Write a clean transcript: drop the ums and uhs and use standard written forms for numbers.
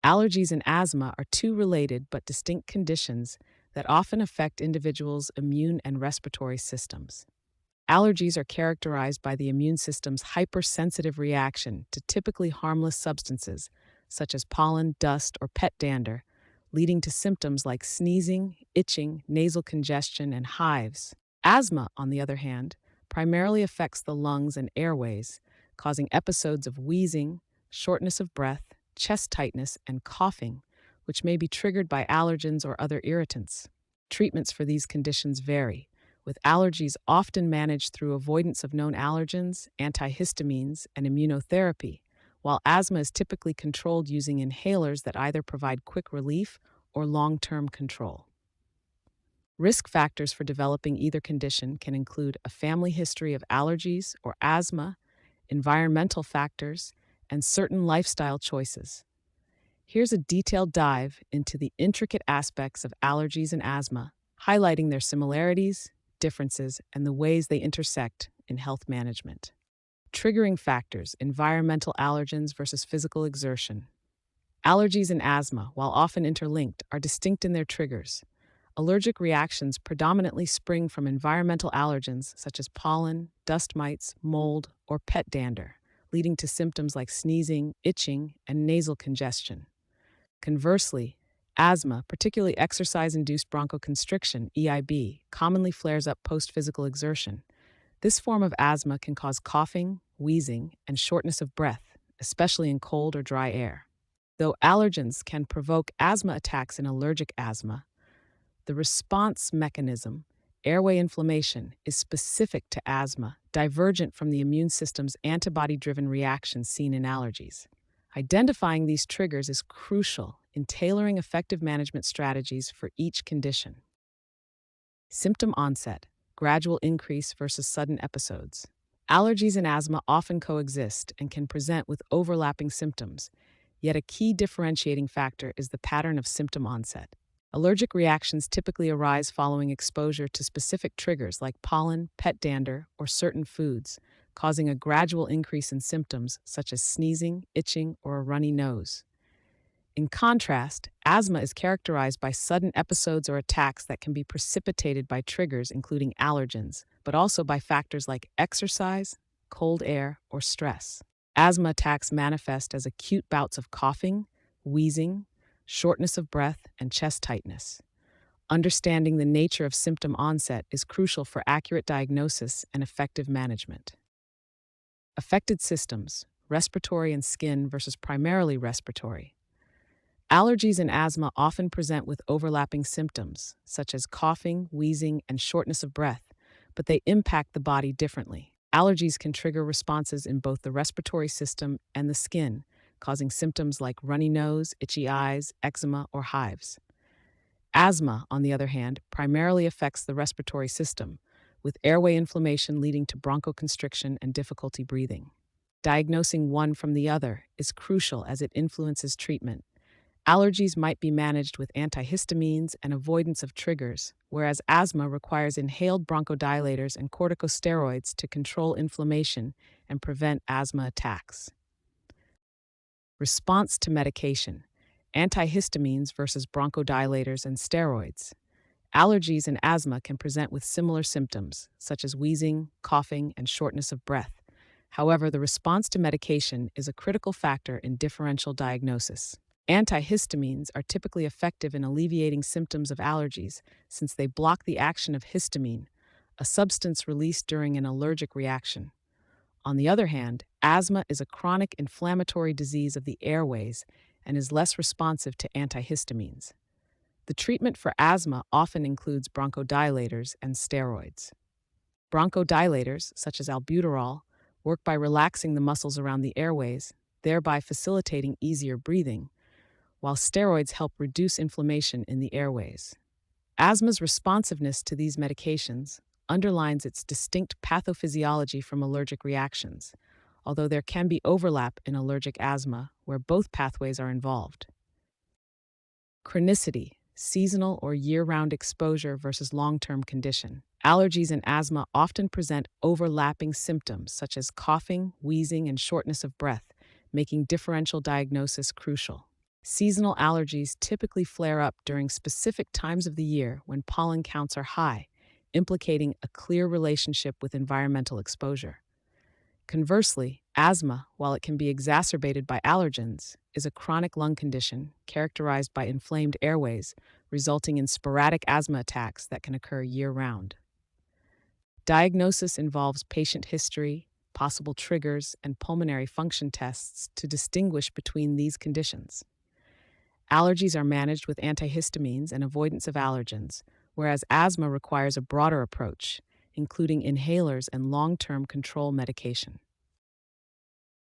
Allergies and asthma are two related but distinct conditions that often affect individuals' immune and respiratory systems. Allergies are characterized by the immune system's hypersensitive reaction to typically harmless substances, such as pollen, dust, or pet dander, leading to symptoms like sneezing, itching, nasal congestion, and hives. Asthma, on the other hand, primarily affects the lungs and airways, causing episodes of wheezing, shortness of breath, chest tightness, and coughing, which may be triggered by allergens or other irritants. Treatments for these conditions vary, with allergies often managed through avoidance of known allergens, antihistamines, and immunotherapy, while asthma is typically controlled using inhalers that either provide quick relief or long-term control. Risk factors for developing either condition can include a family history of allergies or asthma, environmental factors, and certain lifestyle choices. Here's a detailed dive into the intricate aspects of allergies and asthma, highlighting their similarities, differences, and the ways they intersect in health management. Triggering factors: environmental allergens versus physical exertion. Allergies and asthma, while often interlinked, are distinct in their triggers. Allergic reactions predominantly spring from environmental allergens such as pollen, dust mites, mold, or pet dander, leading to symptoms like sneezing, itching, and nasal congestion. Conversely, asthma, particularly exercise-induced bronchoconstriction (EIB), commonly flares up post-physical exertion. This form of asthma can cause coughing, wheezing, and shortness of breath, especially in cold or dry air. Though allergens can provoke asthma attacks in allergic asthma, the response mechanism, airway inflammation, is specific to asthma, divergent from the immune system's antibody-driven reactions seen in allergies. Identifying these triggers is crucial in tailoring effective management strategies for each condition. Symptom onset: gradual increase versus sudden episodes. Allergies and asthma often coexist and can present with overlapping symptoms, yet a key differentiating factor is the pattern of symptom onset. Allergic reactions typically arise following exposure to specific triggers like pollen, pet dander, or certain foods, causing a gradual increase in symptoms such as sneezing, itching, or a runny nose. In contrast, asthma is characterized by sudden episodes or attacks that can be precipitated by triggers including allergens, but also by factors like exercise, cold air, or stress. Asthma attacks manifest as acute bouts of coughing, wheezing, shortness of breath, and chest tightness. Understanding the nature of symptom onset is crucial for accurate diagnosis and effective management. Affected systems: respiratory and skin versus primarily respiratory. Allergies and asthma often present with overlapping symptoms, such as coughing, wheezing, and shortness of breath, but they impact the body differently. Allergies can trigger responses in both the respiratory system and the skin, causing symptoms like runny nose, itchy eyes, eczema, or hives. Asthma, on the other hand, primarily affects the respiratory system, with airway inflammation leading to bronchoconstriction and difficulty breathing. Diagnosing one from the other is crucial as it influences treatment. Allergies might be managed with antihistamines and avoidance of triggers, whereas asthma requires inhaled bronchodilators and corticosteroids to control inflammation and prevent asthma attacks. Response to medication: antihistamines versus bronchodilators and steroids. Allergies and asthma can present with similar symptoms, such as wheezing, coughing, and shortness of breath. However, the response to medication is a critical factor in differential diagnosis. Antihistamines are typically effective in alleviating symptoms of allergies since they block the action of histamine, a substance released during an allergic reaction. On the other hand, asthma is a chronic inflammatory disease of the airways and is less responsive to antihistamines. The treatment for asthma often includes bronchodilators and steroids. Bronchodilators, such as albuterol, work by relaxing the muscles around the airways, thereby facilitating easier breathing, while steroids help reduce inflammation in the airways. Asthma's responsiveness to these medications underlines its distinct pathophysiology from allergic reactions, although there can be overlap in allergic asthma where both pathways are involved. Chronicity: seasonal or year-round exposure versus long-term condition. Allergies and asthma often present overlapping symptoms such as coughing, wheezing, and shortness of breath, making differential diagnosis crucial. Seasonal allergies typically flare up during specific times of the year when pollen counts are high, implicating a clear relationship with environmental exposure. Conversely, asthma, while it can be exacerbated by allergens, is a chronic lung condition characterized by inflamed airways, resulting in sporadic asthma attacks that can occur year round. Diagnosis involves patient history, possible triggers, and pulmonary function tests to distinguish between these conditions. Allergies are managed with antihistamines and avoidance of allergens, whereas asthma requires a broader approach, including inhalers and long term control medication.